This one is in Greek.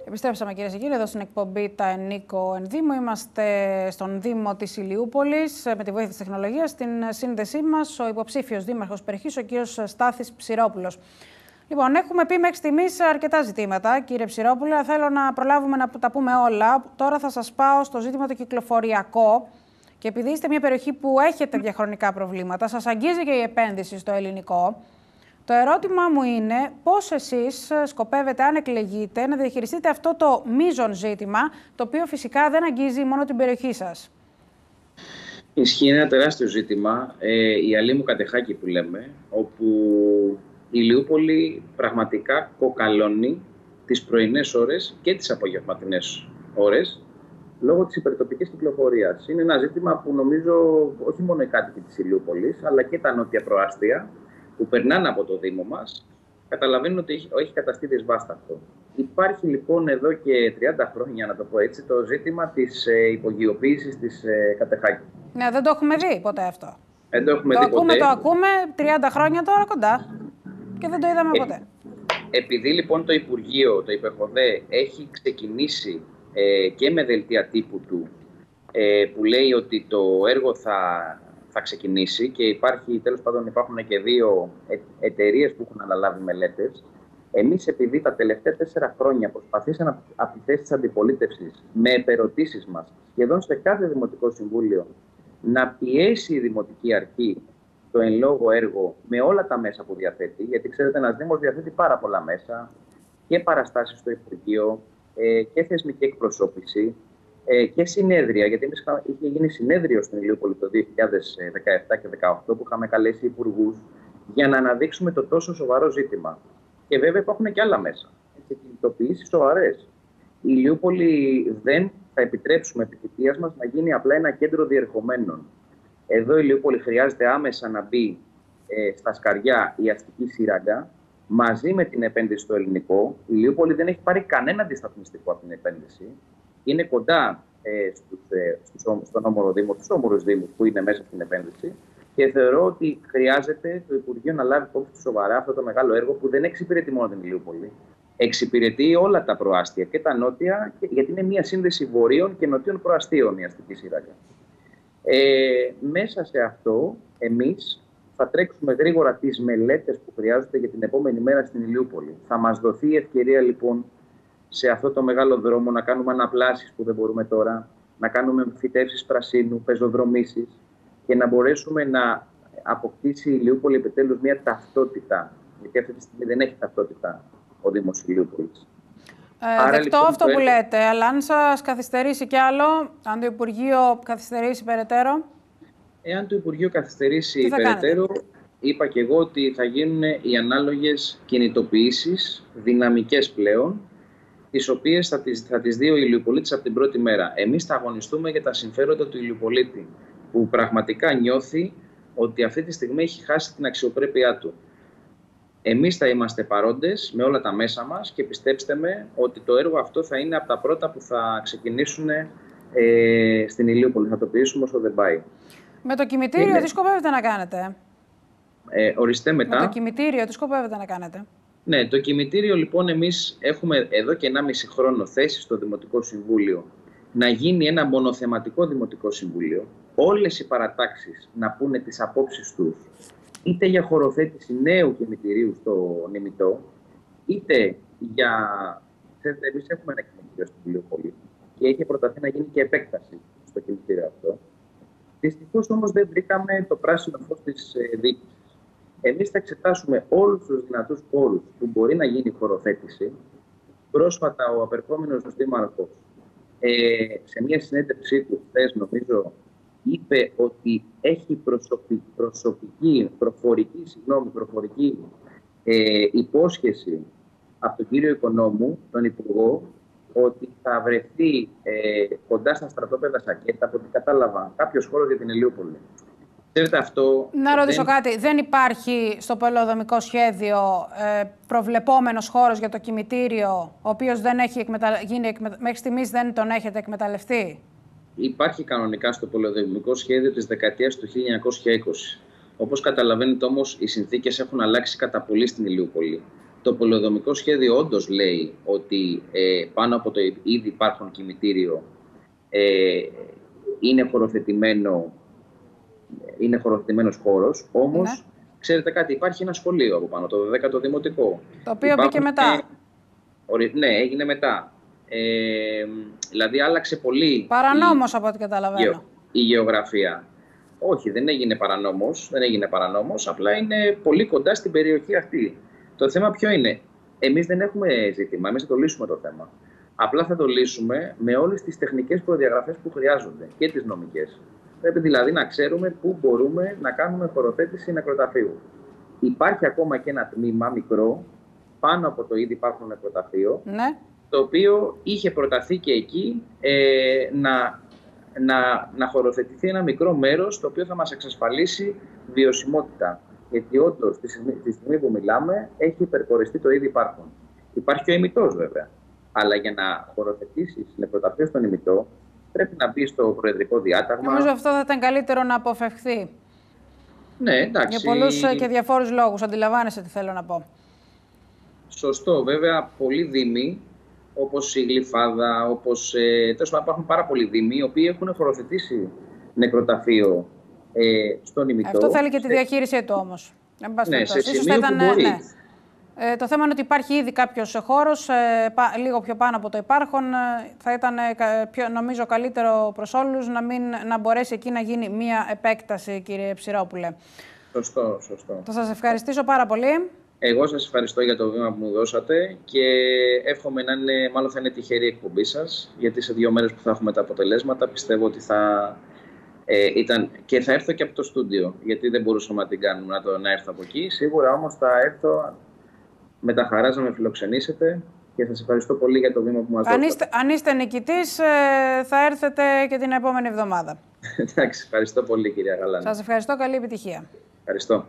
Επιστρέψαμε κυρίες και κύριοι εδώ στην εκπομπή Τα Ενίκο εν Δήμο. Είμαστε στον Δήμο της Ηλιούπολης με τη βοήθεια της τεχνολογίας. Στην σύνδεσή μας ο υποψήφιος δήμαρχος περιοχής, ο κύριος Στάθης Ψηρόπουλος. Λοιπόν, έχουμε πει μέχρι στιγμής αρκετά ζητήματα, κύριε Ψηρόπουλε. Θέλω να προλάβουμε να τα πούμε όλα. Τώρα θα σας πάω στο ζήτημα το κυκλοφοριακό. Και επειδή είστε μια περιοχή που έχετε διαχρονικά προβλήματα, σας αγγίζει και η επένδυση στο ελληνικό. Το ερώτημα μου είναι πώς εσείς σκοπεύετε, αν εκλεγείτε, να διαχειριστείτε αυτό το μείζον ζήτημα, το οποίο φυσικά δεν αγγίζει μόνο την περιοχή σας. Ισχύει ένα τεράστιο ζήτημα, η Αλήμου Κατεχάκη που λέμε, όπου η Ηλιούπολη πραγματικά κοκαλώνει τις πρωινές ώρες και τις απογευματινές ώρες, λόγω της υπερτοπικής κυκλοφορίας. Είναι ένα ζήτημα που νομίζω όχι μόνο οι κάτοικοι της Ηλιούπολης, αλλά και τα νότια προάστια, που περνάνε από το Δήμο μας, καταλαβαίνουν ότι έχει καταστεί δυσβάσταχτο. Υπάρχει λοιπόν εδώ και 30 χρόνια, να το πω έτσι, το ζήτημα της υπογειοποίησης της Κατεχάκη. Ναι, δεν το έχουμε δει ποτέ αυτό. Δεν το έχουμε δει ποτέ. Το ακούμε 30 χρόνια τώρα κοντά και δεν το είδαμε ποτέ. Επειδή λοιπόν το Υπουργείο, το ΥΠΕΧΟΔΕ, έχει ξεκινήσει και με δελτία τύπου του, που λέει ότι το έργο θα ξεκινήσει και τέλος πάντων υπάρχουν και δύο εταιρείες που έχουν αναλάβει μελέτες. Εμείς, επειδή τα τελευταία 4 χρόνια προσπαθήσαμε από τη θέση της αντιπολίτευσης με επερωτήσεις μας σχεδόν σε κάθε Δημοτικό Συμβούλιο να πιέσει η Δημοτική Αρχή το εν λόγω έργο με όλα τα μέσα που διαθέτει, γιατί ξέρετε, ένας Δήμος διαθέτει πάρα πολλά μέσα και παραστάσεις στο Υπουργείο και θεσμική εκπροσώπηση και συνέδρια, γιατί είχε γίνει συνέδριο στην Ηλιούπολη το 2017 και 2018 που είχαμε καλέσει υπουργούς για να αναδείξουμε το τόσο σοβαρό ζήτημα. Και βέβαια υπάρχουν και άλλα μέσα. Κινητοποιήσεις σοβαρές. Η Ηλιούπολη δεν θα επιτρέψουμε επί θητείας μας να γίνει απλά ένα κέντρο διερχομένων. Εδώ η Ηλιούπολη χρειάζεται άμεσα να μπει στα σκαριά η αστική σύραγγα μαζί με την επένδυση στο ελληνικό. Η Ηλιούπολη δεν έχει πάρει κανένα αντισταθμιστικό από την επένδυση. Είναι κοντά στον όμορο Δήμο, τους όμορους Δήμους που είναι μέσα στην επένδυση. Και θεωρώ ότι χρειάζεται το Υπουργείο να λάβει υπόψη του σοβαρά αυτό το μεγάλο έργο που δεν εξυπηρετεί μόνο την Ηλιούπολη. Εξυπηρετεί όλα τα προάστια και τα νότια, γιατί είναι μια σύνδεση βορείων και νοτίων προαστίων η αστική σύραγγα. Μέσα σε αυτό, εμείς θα τρέξουμε γρήγορα τις μελέτες που χρειάζονται για την επόμενη μέρα στην Ηλιούπολη. Θα μας δοθεί η ευκαιρία λοιπόν σε αυτό το μεγάλο δρόμο να κάνουμε αναπλάσεις που δεν μπορούμε τώρα, να κάνουμε φυτεύσεις πρασίνου, πεζοδρομήσεις και να μπορέσουμε να αποκτήσει η Ηλιούπολη επιτέλους μια ταυτότητα. Γιατί αυτή τη στιγμή δεν έχει ταυτότητα ο Δήμος Ηλιούπολης. Δεκτό λοιπόν, αυτό που λέτε, αλλά αν σας καθυστερήσει κι άλλο, αν το Υπουργείο καθυστερήσει περαιτέρω. Εάν το Υπουργείο καθυστερήσει περαιτέρω, είπα και εγώ ότι θα γίνουν οι ανάλογες κινητοποιήσεις, δυναμικές πλέον, τις οποίες θα τις δει ο Ηλιουπολίτης από την πρώτη μέρα. Εμείς θα αγωνιστούμε για τα συμφέροντα του Ηλιουπολίτη, που πραγματικά νιώθει ότι αυτή τη στιγμή έχει χάσει την αξιοπρέπειά του. Εμείς θα είμαστε παρόντες με όλα τα μέσα μας και πιστέψτε με ότι το έργο αυτό θα είναι από τα πρώτα που θα ξεκινήσουν στην Ηλιούπολη. Θα το ποιήσουμε όσο δεν πάει. Με το κημητήριο τι σκοπεύετε να κάνετε? Οριστέ μετά. Με το κημητήριο τι σκοπεύετε να κάνετε? Ναι, το κημητήριο λοιπόν εμείς έχουμε εδώ και 1,5 χρόνο θέση στο Δημοτικό Συμβούλιο να γίνει ένα μονοθεματικό Δημοτικό Συμβούλιο. Όλες οι παρατάξεις να πούνε τις απόψεις τους, είτε για χωροθέτηση νέου κημητηρίου στο Νημητό, είτε για... Ξέρετε, εμείς έχουμε ένα κημητήριο στην Ηλιούπολη και έχει προταθεί να γίνει και επέκταση στο κημητήριο αυτό. Δυστυχώς όμως δεν βρήκαμε το πράσινο φως της διοίκησης. Εμείς θα εξετάσουμε όλους τους δυνατούς πόρους που μπορεί να γίνει χωροθέτηση. Πρόσφατα ο απερχόμενος δήμαρχος σε μια συνέντευξή του χθες, νομίζω, είπε ότι έχει προφορική υπόσχεση από τον κύριο Οικονόμου, τον Υπουργό, ότι θα βρεθεί κοντά στα στρατόπεδα Σακέτα, από ό,τι κατάλαβα, κάποιος χώρος για την Ηλιούπολη. Ξέρετε, αυτό να ρωτήσω κάτι. Δεν υπάρχει στο πολεοδομικό σχέδιο προβλεπόμενος χώρος για το κημητήριο, ο οποίος δεν έχει μέχρι στιγμής δεν τον έχετε εκμεταλλευτεί? Υπάρχει κανονικά στο πολεοδομικό σχέδιο της δεκαετίας του 1920. Όπως καταλαβαίνετε όμως, οι συνθήκες έχουν αλλάξει κατά πολύ στην Ηλιούπολη. Το πολεοδομικό σχέδιο όντως λέει ότι πάνω από το ήδη υπάρχον κημητήριο είναι χωροθετημένος χώρος, όμως, ξέρετε κάτι, υπάρχει ένα σχολείο από πάνω, το 12ο Δημοτικό. Το οποίο μπήκε μετά. Ναι, έγινε μετά. Δηλαδή άλλαξε πολύ. Παρανόμως από ό,τι καταλαβαίνω. Η γεωγραφία. Όχι, δεν έγινε παρανόμως, απλά είναι πολύ κοντά στην περιοχή αυτή. Το θέμα ποιο είναι? Εμείς δεν έχουμε ζήτημα, εμείς θα το λύσουμε το θέμα. Απλά θα το λύσουμε με όλες τις τεχνικές προδιαγραφές που χρειάζονται και τις νομικές. Πρέπει δηλαδή να ξέρουμε πού μπορούμε να κάνουμε χωροθέτηση νεκροταφείου. Υπάρχει ακόμα και ένα τμήμα μικρό, πάνω από το ήδη υπάρχον νεκροταφείο, το οποίο είχε προταθεί και εκεί να χωροθετηθεί ένα μικρό μέρος, το οποίο θα μας εξασφαλίσει βιωσιμότητα. Γιατί όντως, τη στιγμή που μιλάμε, έχει υπερκοριστεί το ήδη υπάρχον. Υπάρχει και ο ημιτός βέβαια. Αλλά για να χωροθετήσεις νεκροταφείο στον ημιτό, πρέπει να μπει στο προεδρικό διάταγμα. Νομίζω αυτό θα ήταν καλύτερο να αποφευχθεί. Ναι, εντάξει. Για πολλούς και διαφόρους λόγους. Αντιλαμβάνεσαι τι θέλω να πω. Σωστό. Βέβαια, πολλοί δήμοι, όπως η Γλυφάδα, όπως τέλος πάντων, υπάρχουν πάρα πολλοί δήμοι, οι οποίοι έχουν χωροθετήσει νεκροταφείο στον ημιτό. Αυτό θέλει και τη διαχείρισή του όμως. Ναι, σε σημείο που μπορεί. Ναι. Το θέμα είναι ότι υπάρχει ήδη κάποιος χώρος, λίγο πιο πάνω από το υπάρχον. Θα ήταν, νομίζω, καλύτερο προς όλους να μπορέσει εκεί να γίνει μία επέκταση, κύριε Ψηρόπουλε. Σωστό. Θα σας ευχαριστήσω πάρα πολύ. Εγώ σας ευχαριστώ για το βήμα που μου δώσατε και εύχομαι μάλλον θα είναι τυχερή η εκπομπή σας, γιατί σε 2 μέρες που θα έχουμε τα αποτελέσματα πιστεύω ότι θα ήταν. Και θα έρθω και από το στούντιο, γιατί δεν μπορούσαμε να την κάνουμε να έρθω από εκεί. Σίγουρα όμως θα έρθω με τα χαράς να με φιλοξενήσετε και σας ευχαριστώ πολύ για το βήμα που μας δώσατε. Αν είστε νικητής, θα έρθετε και την επόμενη εβδομάδα. Εντάξει, ευχαριστώ πολύ, κυρία Γαλάνη. Σας ευχαριστώ, καλή επιτυχία. Ευχαριστώ.